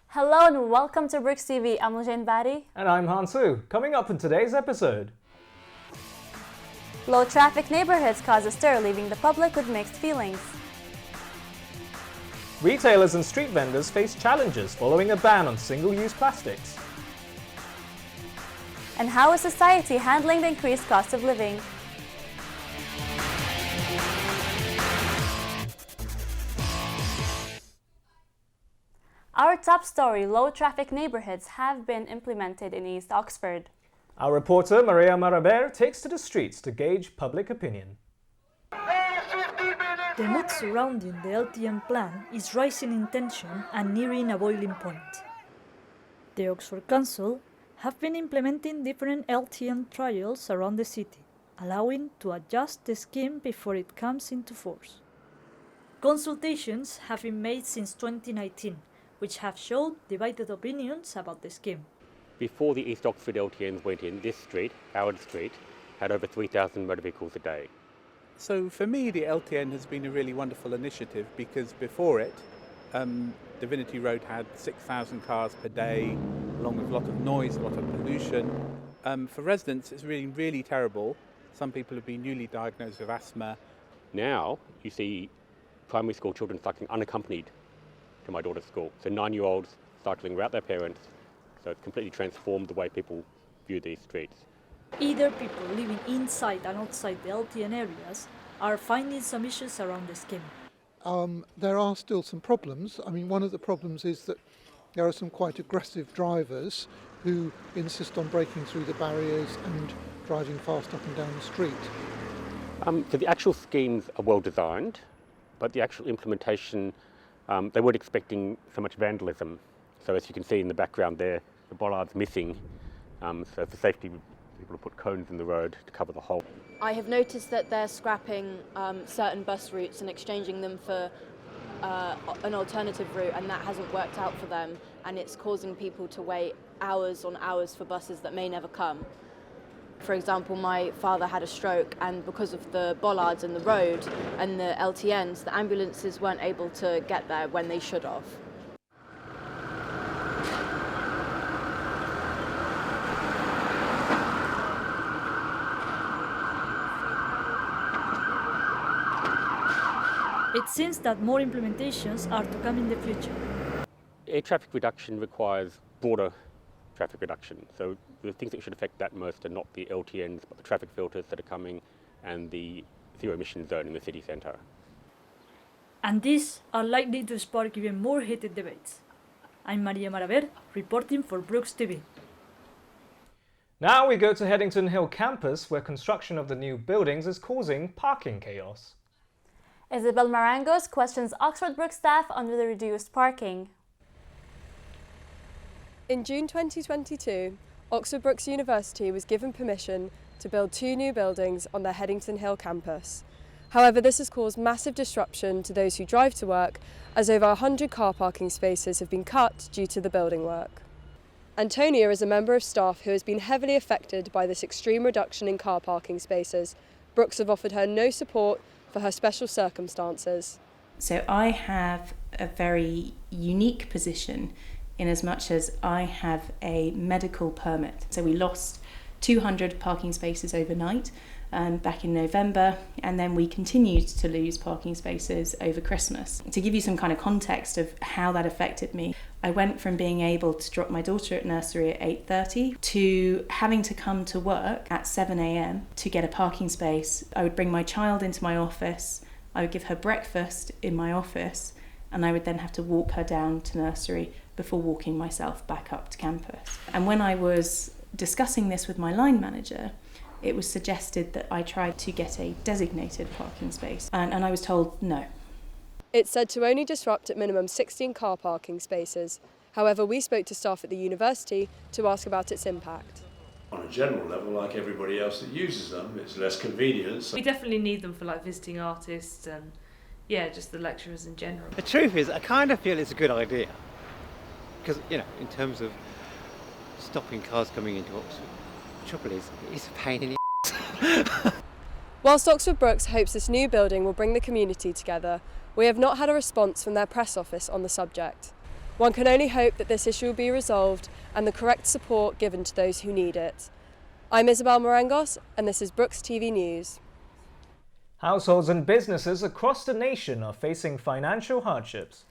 Hello and welcome to BrookesTV. I'm Jane Batty. And I'm Hansu. Coming up in today's episode. Low traffic neighborhoods cause a stir, leaving the public with mixed feelings. Retailers and street vendors face challenges following a ban on single-use plastics. And how is society handling the increased cost of living? Our top story, low traffic neighborhoods have been implemented in East Oxford. Our reporter Maria Maraber takes to the streets to gauge public opinion. The mood surrounding the LTN plan is rising in tension and nearing a boiling point. The Oxford Council have been implementing different LTN trials around the city, allowing to adjust the scheme before it comes into force. Consultations have been made since 2019, which have showed divided opinions about the scheme. Before the East Oxford LTNs went in, this street, Howard Street, had over 3,000 motor vehicles a day. So for me, the LTN has been a really wonderful initiative because before it, Divinity Road had 6,000 cars per day, along with a lot of noise, a lot of pollution. For residents, it's really, really terrible. Some people have been newly diagnosed with asthma. Now, you see primary school children cycling unaccompanied to my daughter's school. So 9-year-olds cycling without their parents. So it's completely transformed the way people view these streets. Either people living inside and outside the LTN areas are finding some issues around the scheme. There are still some problems. I mean, one of the problems is that there are some quite aggressive drivers who insist on breaking through the barriers and driving fast up and down the street. So the actual schemes are well designed, but the actual implementation, they weren't expecting so much vandalism. So as you can see in the background there, the bollard's missing. So for safety, people have put cones in the road to cover the hole. I have noticed that they're scrapping certain bus routes and exchanging them for an alternative route, and that hasn't worked out for them, and it's causing people to wait hours on hours for buses that may never come. For example, my father had a stroke, and because of the bollards in the road and the LTNs, the ambulances weren't able to get there when they should have. It seems that more implementations are to come in the future. Air traffic reduction requires broader traffic reduction. So the things that should affect that most are not the LTNs, but the traffic filters that are coming and the zero emission zone in the city centre. And these are likely to spark even more heated debates. I'm Maria Maraver, reporting for BrookesTV. Now we go to Headington Hill campus, where construction of the new buildings is causing parking chaos. Isabel Marangos questions Oxford Brook staff under the reduced parking. In June 2022, Oxford Brookes University was given permission to build 2 new buildings on their Headington Hill campus. However, this has caused massive disruption to those who drive to work, as over 100 car parking spaces have been cut due to the building work. Antonia is a member of staff who has been heavily affected by this extreme reduction in car parking spaces. Brookes have offered her no support for her special circumstances. So I have a very unique position in as much as I have a medical permit. So we lost 200 parking spaces overnight back in November, and then we continued to lose parking spaces over Christmas. To give you some kind of context of how that affected me, I went from being able to drop my daughter at nursery at 8:30 to having to come to work at 7 a.m. to get a parking space. I would bring my child into my office, I would give her breakfast in my office, and I would then have to walk her down to nursery before walking myself back up to campus. And when I was discussing this with my line manager, it was suggested that I tried to get a designated parking space, and I was told no. It's said to only disrupt at minimum 16 car parking spaces. However, we spoke to staff at the university to ask about its impact. On a general level, like everybody else that uses them, it's less convenience. We definitely need them for like visiting artists and just the lecturers in general. The truth is, I kind of feel it's a good idea because, in terms of stopping cars coming into Oxford. The trouble is, it's a pain in the Whilst Oxford Brookes hopes this new building will bring the community together, we have not had a response from their press office on the subject. One can only hope that this issue will be resolved and the correct support given to those who need it. I'm Isabel Morangos, and this is BrookesTV News. Households and businesses across the nation are facing financial hardships.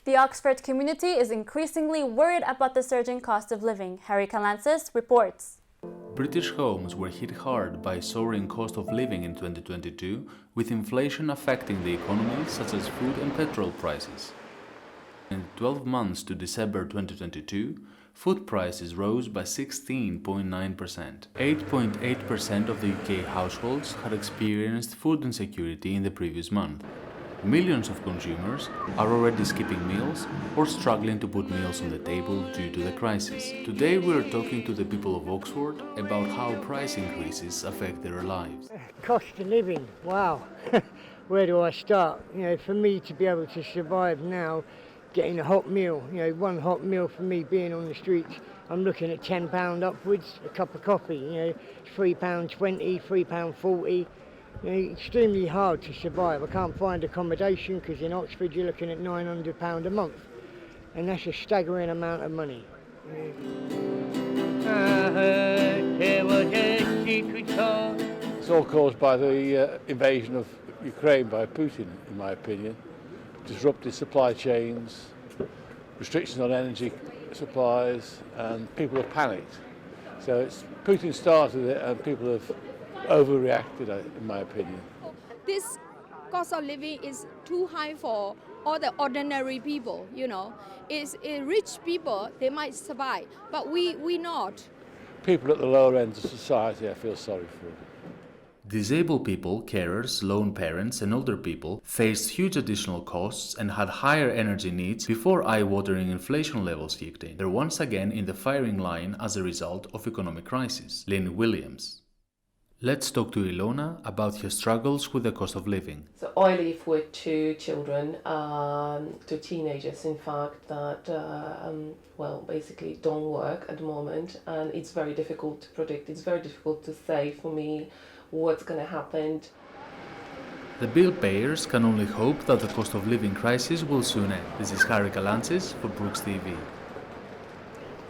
The Oxford community is increasingly worried about the surging cost of living. Harry Calancis reports. British homes were hit hard by soaring cost of living in 2022, with inflation affecting the economy such as food and petrol prices. In 12 months to December 2022, food prices rose by 16.9%. 8.8% of the UK households had experienced food insecurity in the previous month. Millions of consumers are already skipping meals or struggling to put meals on the table due to the crisis. Today we are talking to the people of Oxford about how price increases affect their lives. Cost of living, wow. Where do I start? For me to be able to survive now, getting a hot meal, one hot meal for me being on the streets, I'm looking at £10 upwards, a cup of coffee, £3.20, £3.40. Extremely hard to survive. I can't find accommodation because in Oxford you're looking at £900 a month, and that's a staggering amount of money. It's all caused by the invasion of Ukraine by Putin, in my opinion. Disrupted supply chains, restrictions on energy supplies, and people have panicked. So Putin started it and people have overreacted, in my opinion. This cost of living is too high for all the ordinary people, It's rich people, they might survive, but we not. People at the lower ends of society, I feel sorry for. Disabled people, carers, lone parents and older people faced huge additional costs and had higher energy needs before eye-watering inflation levels kicked in. They're once again in the firing line as a result of economic crisis. Lynn Williams. Let's talk to Ilona about her struggles with the cost of living. So I live with two children, two teenagers in fact, that basically don't work at the moment, and it's very difficult to predict. It's very difficult to say for me what's going to happen. The bill payers can only hope that the cost of living crisis will soon end. This is Harry Calancis for BrookesTV.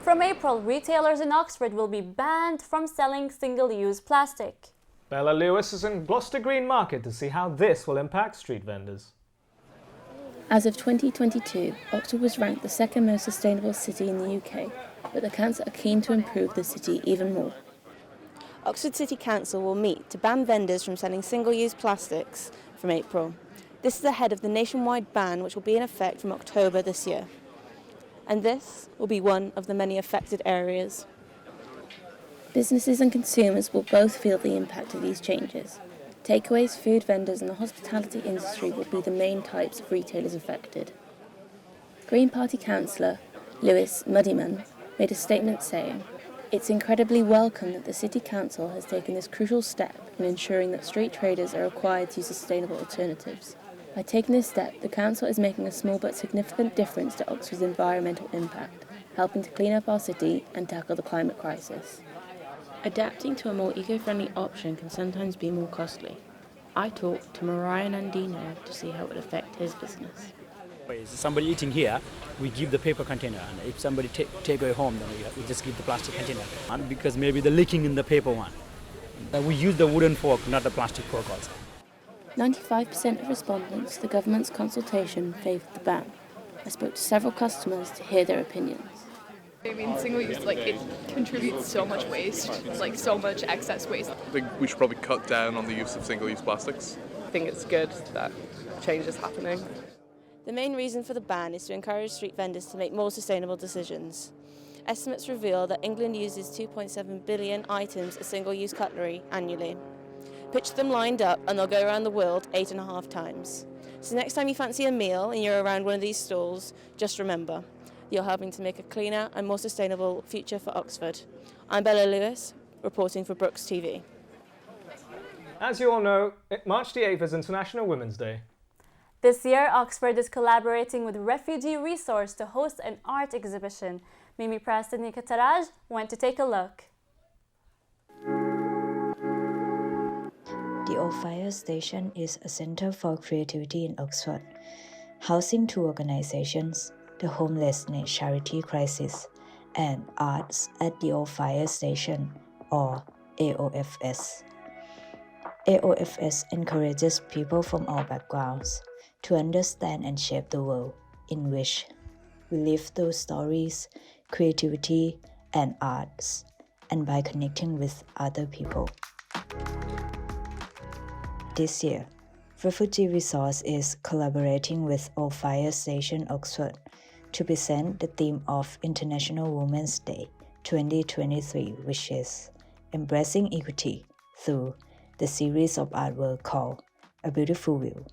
From April, retailers in Oxford will be banned from selling single-use plastic. Bella Lewis is in Gloucester Green Market to see how this will impact street vendors. As of 2022, Oxford was ranked the second most sustainable city in the UK, but the council are keen to improve the city even more. Oxford City Council will meet to ban vendors from selling single-use plastics from April. This is ahead of the nationwide ban which will be in effect from October this year. And this will be one of the many affected areas. Businesses and consumers will both feel the impact of these changes. Takeaways, food vendors and the hospitality industry will be the main types of retailers affected. Green Party councillor Lewis Muddyman made a statement saying, "It's incredibly welcome that the City Council has taken this crucial step in ensuring that street traders are required to use sustainable alternatives. By taking this step, the Council is making a small but significant difference to Oxford's environmental impact, helping to clean up our city and tackle the climate crisis." Adapting to a more eco-friendly option can sometimes be more costly. I talked to Mariah Nandino to see how it would affect his business. Somebody eating here, we give the paper container, and if somebody take away home, then we just give the plastic container. And because maybe the leaking in the paper one. We use the wooden fork, not the plastic fork also. 95% of respondents to the government's consultation favoured the ban. I spoke to several customers to hear their opinions. I mean, single-use, it contributes so much waste, so much excess waste. I think we should probably cut down on the use of single-use plastics. I think it's good that change is happening. The main reason for the ban is to encourage street vendors to make more sustainable decisions. Estimates reveal that England uses 2.7 billion items of single-use cutlery annually. Picture them lined up and they'll go around the world 8.5 times. So next time you fancy a meal and you're around one of these stalls, just remember, you're helping to make a cleaner and more sustainable future for Oxford. I'm Bella Lewis, reporting for BrookesTV. As you all know, March the 8th is International Women's Day. This year, Oxford is collaborating with Refugee Resource to host an art exhibition. Mimi Preston and Kataraj went to take a look. The Old Fire Station is a center for creativity in Oxford, housing two organizations, the Homelessness Charity Crisis and Arts at the Old Fire Station, or AOFS. AOFS encourages people from all backgrounds to understand and shape the world in which we live through stories, creativity, and arts, and by connecting with other people. This year, Refugee Resource is collaborating with Old Fire Station Oxford to present the theme of International Women's Day 2023, which is Embracing Equity through the series of artwork called A Beautiful View.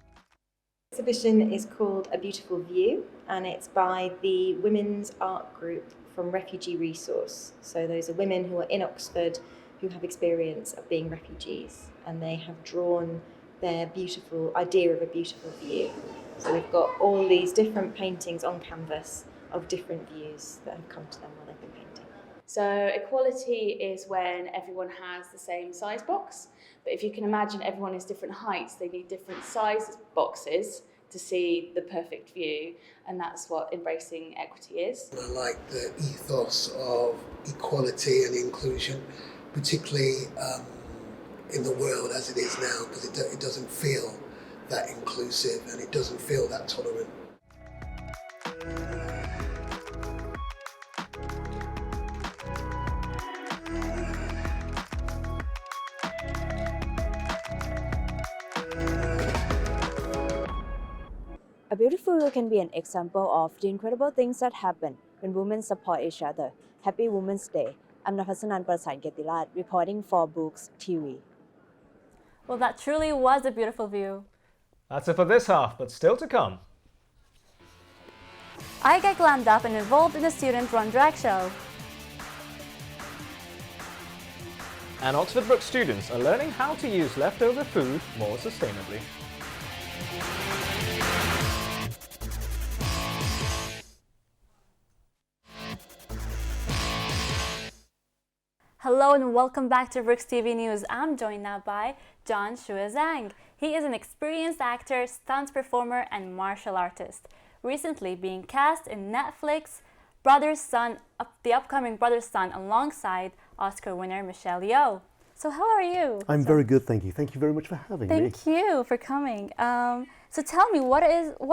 The exhibition is called A Beautiful View, and it's by the women's art group from Refugee Resource. So those are women who are in Oxford who have experience of being refugees, and they have drawn their beautiful idea of a beautiful view. So we've got all these different paintings on canvas of different views that have come to them while they've been painting. So equality is when everyone has the same size box, but if you can imagine everyone is different heights, they need different size boxes to see the perfect view, and that's what embracing equity is. I like the ethos of equality and inclusion, particularly in the world as it is now, because it doesn't feel that inclusive and it doesn't feel that tolerant. A beautiful view can be an example of the incredible things that happen when women support each other. Happy Women's Day. I'm Napasanan Prasan Getirat, reporting for BrookesTV. Well, that truly was a beautiful view. That's it for this half, but still to come. I get glammed up and involved in a student-run drag show. And Oxford Brookes students are learning how to use leftover food more sustainably. Hello and welcome back to BrookesTV News. I'm joined now by John Shua Zhang. He is an experienced actor, stunt performer, and martial artist. Recently being cast in Netflix Brother's Son, the upcoming Brother's Son, alongside Oscar winner Michelle Yeoh. So how are you? I'm very good, thank you. Thank you very much for having me. Thank you for coming. So tell me, what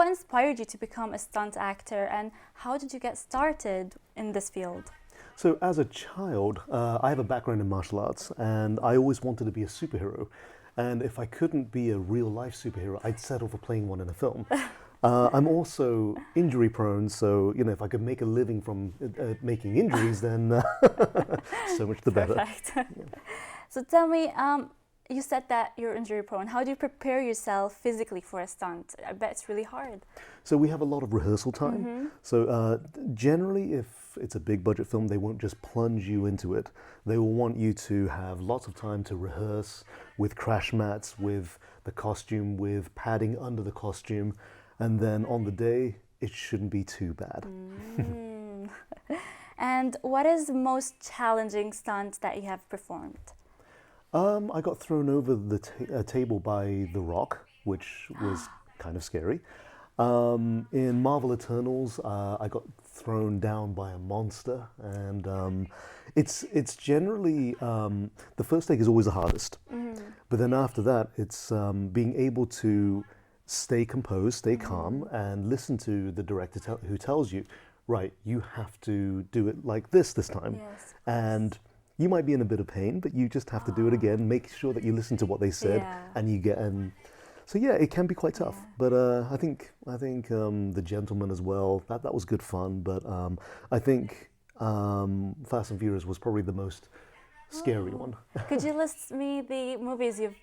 inspired you to become a stunt actor, and how did you get started in this field? So as a child, I have a background in martial arts, and I always wanted to be a superhero. And if I couldn't be a real-life superhero, I'd settle for playing one in a film. I'm also injury prone, so if I could make a living from making injuries, then so much the better. Perfect. Yeah. So tell me, you said that you're injury prone. How do you prepare yourself physically for a stunt? I bet it's really hard. So we have a lot of rehearsal time. Mm-hmm. So generally, if it's a big budget film, they won't just plunge you into it. They will want you to have lots of time to rehearse with crash mats, with the costume, with padding under the costume. And then on the day, it shouldn't be too bad. And what is the most challenging stunt that you have performed? I got thrown over the table by The Rock, which was kind of scary. In Marvel Eternals, I got thrown down by a monster, and it's generally the first take is always the hardest. Mm-hmm. But then after that, it's being able to stay composed, stay calm, and listen to the director who tells you, right, you have to do it like this time. Yes. And you might be in a bit of pain, but you just have to do it again. Make sure that you listen to what they said, and you get. So yeah, it can be quite tough. But I think The Gentleman as well. That was good fun. But I think Fast and Furious was probably the most scary one. Could you list me the movies you've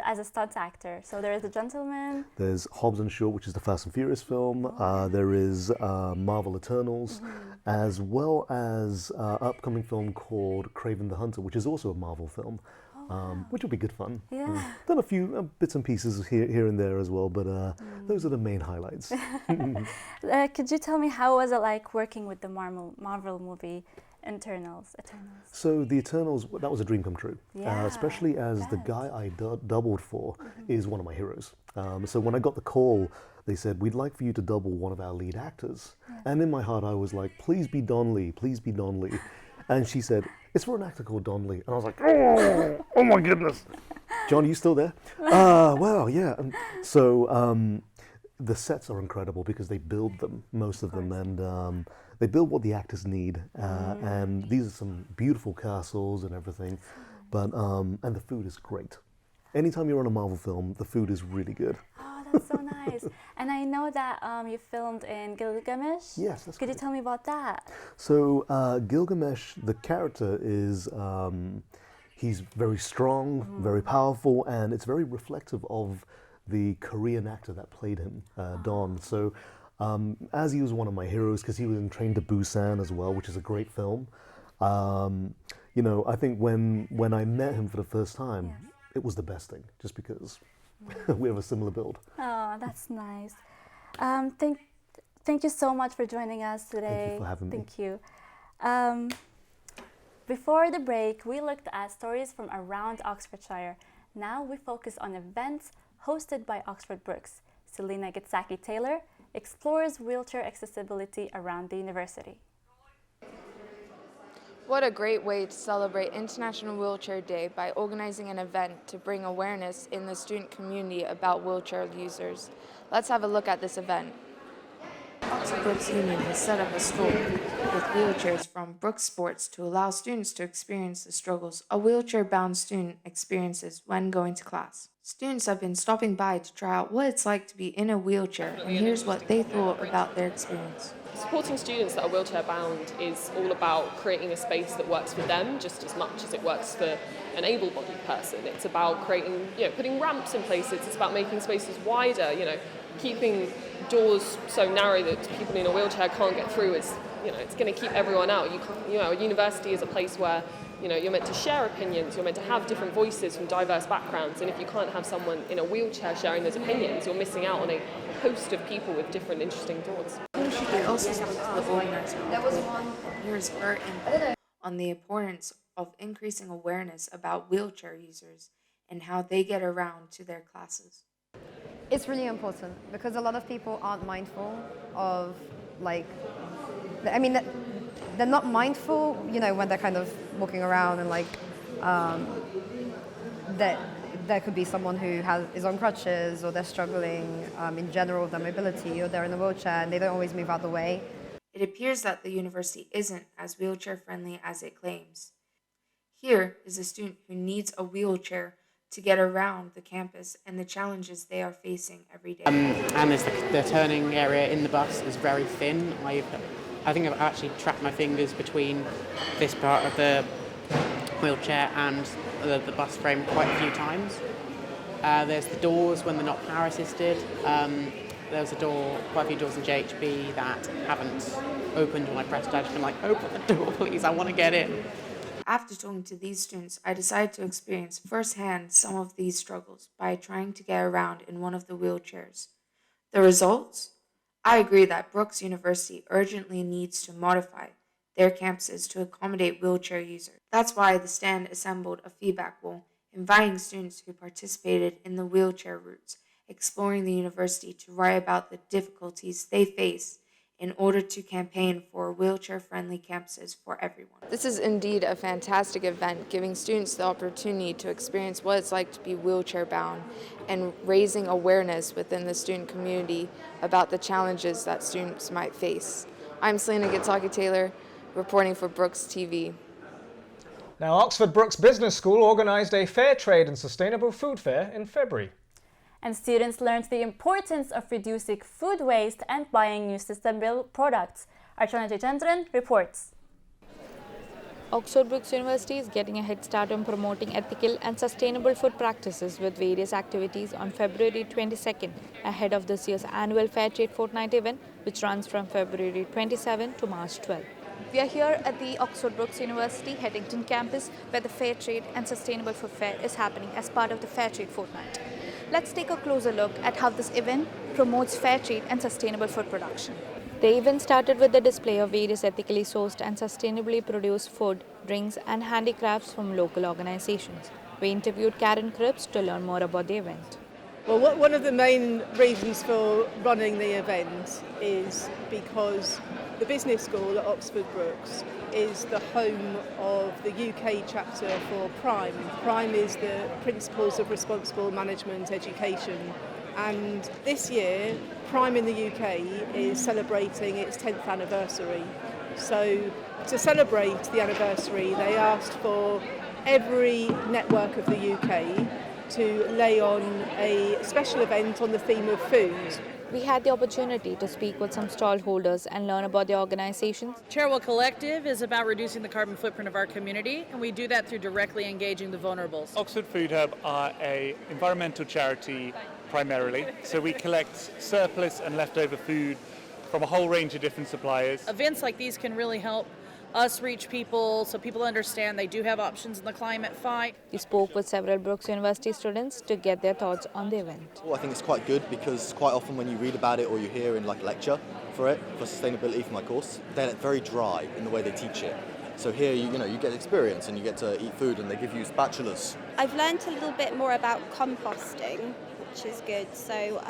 as a stunt actor? So there is The Gentleman. There's Hobbs and Shaw, which is the Fast and Furious film. There is Marvel Eternals, as well as an upcoming film called Kraven the Hunter, which is also a Marvel film. which will be good fun. Yeah. Done a few bits and pieces here and there as well, but those are the main highlights. Could you tell me how was it like working with the Marvel movie Eternals? So the Eternals, that was a dream come true. Yeah, especially as the guy I doubled for is one of my heroes. So when I got the call, they said, we'd like for you to double one of our lead actors. And in my heart, I was like, please be Don Lee, please be Don Lee. And she said, it's for an actor called Don Lee. And I was like, oh my goodness. John, are you still there? Well, yeah. So the sets are incredible because they build them, most of them, and they build what the actors need. And these are some beautiful castles and everything. But and the food is great. Anytime you're on a Marvel film, the food is really good. Oh, that's so nice. And I know that you filmed in Gilgamesh. Yes, that's Could you tell me about that? So Gilgamesh, the character is, he's very strong, very powerful, and it's very reflective of the Korean actor that played him, Don. So as he was one of my heroes, because he was in Train to Busan as well, which is a great film, you know, I think when I met him for the first time, it was the best thing, just because we have a similar build. Oh, that's nice. Thank you so much for joining us today. Thank you for having me. Thank you. Before the break, we looked at stories from around Oxfordshire. Now we focus on events hosted by Oxford Brookes. Selena Gitsaki-Taylor explores wheelchair accessibility around the university. What a great way to celebrate International Wheelchair Day by organizing an event to bring awareness in the student community about wheelchair users. Let's have a look at this event. Oxford Brookes Union has set up a stall with wheelchairs from Brookes Sports to allow students to experience the struggles a wheelchair-bound student experiences when going to class. Students have been stopping by to try out what it's like to be in a wheelchair, and here's what they thought about their experience. Supporting students that are wheelchair bound is all about creating a space that works for them just as much as it works for an able-bodied person. It's about creating, putting ramps in places. It's about making spaces wider, keeping doors so narrow that people in a wheelchair can't get through. It's going to keep everyone out. A university is a place where you're meant to share opinions, you're meant to have different voices from diverse backgrounds, and if you can't have someone in a wheelchair sharing those opinions, you're missing out on a host of people with different interesting thoughts. We also spoke to the organizer and here's her input on the importance of increasing awareness about wheelchair users and how they get around to their classes. It's really important because a lot of people aren't mindful of, they're not mindful, when they're kind of walking around and that there could be someone who is on crutches, or they're struggling in general with their mobility, or they're in a wheelchair and they don't always move out the way. It appears that the university isn't as wheelchair friendly as it claims. Here is a student who needs a wheelchair to get around the campus and the challenges they are facing every day. And the turning area in the bus is very thin. I think I've actually trapped my fingers between this part of the wheelchair and the bus frame quite a few times. There's the doors when they're not power assisted. There's quite a few doors in JHB that haven't opened when I pressed it. I've just been like, open the door please, I want to get in. After talking to these students, I decided to experience firsthand some of these struggles by trying to get around in one of the wheelchairs. The results? I agree that Brookes University urgently needs to modify their campuses to accommodate wheelchair users. That's why the stand assembled a feedback wall, inviting students who participated in the wheelchair routes, exploring the university to write about the difficulties they face in order to campaign for wheelchair-friendly campuses for everyone. This is indeed a fantastic event, giving students the opportunity to experience what it's like to be wheelchair-bound and raising awareness within the student community about the challenges that students might face. I'm Selena Gitsaki-Taylor, reporting for BrookesTV. Now, Oxford Brookes Business School organised a fair trade and sustainable food fair in February. And students learned the importance of reducing food waste and buying new sustainable products. Archana Jaychandran reports. Oxford Brookes University is getting a head start on promoting ethical and sustainable food practices with various activities on February 22nd, ahead of this year's annual Fair Trade Fortnight event, which runs from February 27 to March 12. We are here at the Oxford Brookes University Headington campus where the Fair Trade and Sustainable Food Fair is happening as part of the Fair Trade Fortnight. Let's take a closer look at how this event promotes fair trade and sustainable food production. The event started with the display of various ethically sourced and sustainably produced food, drinks and handicrafts from local organizations. We interviewed Karen Cripps to learn more about the event. Well, one of the main reasons for running the event is because the business school at Oxford Brookes is the home of the UK chapter for PRIME. PRIME is the Principles of Responsible Management Education, and this year PRIME in the UK is celebrating its 10th anniversary. So to celebrate the anniversary, they asked for every network of the UK to lay on a special event on the theme of food. We had the opportunity to speak with some stall holders and learn about the organizations. Chairwell Collective is about reducing the carbon footprint of our community, and we do that through directly engaging the vulnerables. Oxford Food Hub are an environmental charity primarily, so we collect surplus and leftover food from a whole range of different suppliers. Events like these can really help us reach people so people understand they do have options in the climate fight. We spoke with several Brookes University students to get their thoughts on the event. Well, I think it's quite good because quite often when you read about it or you hear in like a lecture for sustainability for my course, they're very dry in the way they teach it. So here you get experience and you get to eat food and they give you spatulas. I've learned a little bit more about composting, which is good. So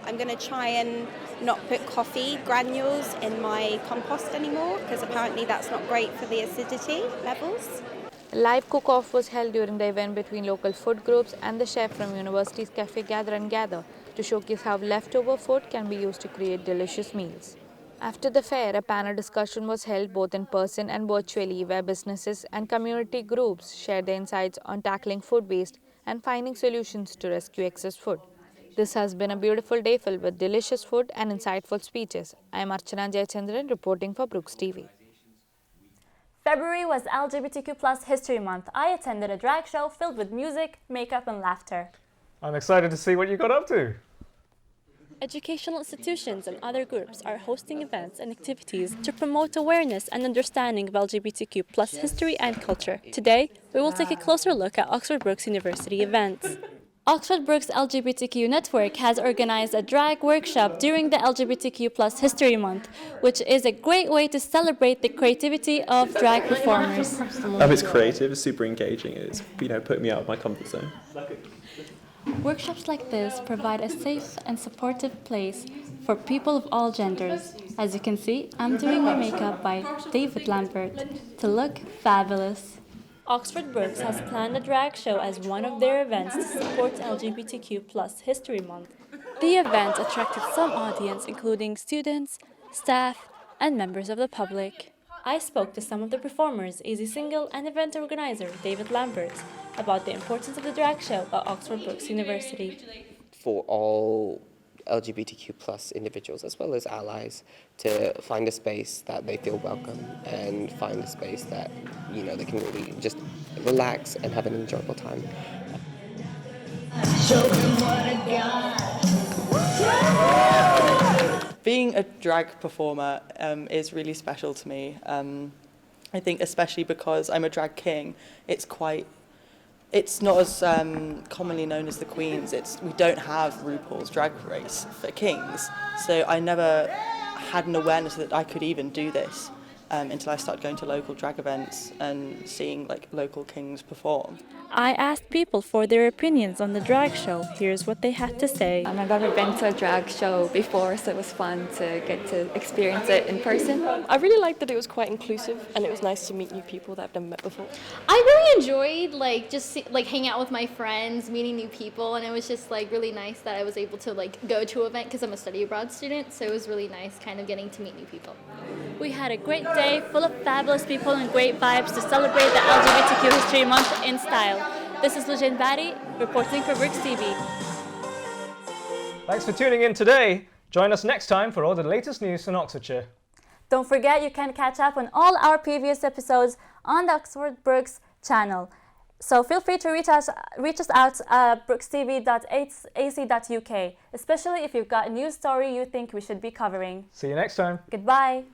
I'm going to try and not put coffee granules in my compost anymore because apparently that's not great for the acidity levels. A live cook-off was held during the event between local food groups and the chef from university's Cafe Gather and Gather to showcase how leftover food can be used to create delicious meals. After the fair, a panel discussion was held both in person and virtually where businesses and community groups shared their insights on tackling food waste and finding solutions to rescue excess food. This has been a beautiful day filled with delicious food and insightful speeches. I am Archana Jayachandran reporting for BrookesTV. February was LGBTQ+ History Month. I attended a drag show filled with music, makeup and laughter. I'm excited to see what you got up to. Educational institutions and other groups are hosting events and activities to promote awareness and understanding of LGBTQ+ history and culture. Today, we will take a closer look at Oxford Brookes University events. Oxford Brookes LGBTQ Network has organized a drag workshop during the LGBTQ+ History Month, which is a great way to celebrate the creativity of drag performers. It's creative, it's super engaging, it's putting me out of my comfort zone. Workshops like this provide a safe and supportive place for people of all genders. As you can see, I'm doing my makeup by David Lambert to look fabulous. Oxford Brookes has planned a drag show as one of their events to support LGBTQ+ History Month. The event attracted some audience, including students, staff, and members of the public. I spoke to some of the performers, Easy Single and event organizer David Lambert, about the importance of the drag show at Oxford Brookes University. For all LGBTQ+ individuals as well as allies to find a space that they feel welcome and find a space that they can really just relax and have an enjoyable time. Being a drag performer is really special to me. I think especially because I'm a drag king, it's not as commonly known as the Queens. We don't have RuPaul's Drag Race for kings. So I never had an awareness that I could even do this until I started going to local drag events and seeing local kings perform. I asked people for their opinions on the drag show. Here's what they had to say. I've never been to a drag show before, so it was fun to get to experience it in person. I really liked that it was quite inclusive and it was nice to meet new people that I've never met before. I really enjoyed hanging out with my friends, meeting new people, and it was just really nice that I was able to go to an event because I'm a study abroad student, so it was really nice kind of getting to meet new people. We had a great day full of fabulous people and great vibes to celebrate the LGBTQ History Month in style. This is Lujane Batty, reporting for BrookesTV. Thanks for tuning in today. Join us next time for all the latest news in Oxfordshire. Don't forget you can catch up on all our previous episodes on the Oxford Brookes channel. So feel free to reach us out at brookestv.ac.uk, especially if you've got a news story you think we should be covering. See you next time. Goodbye.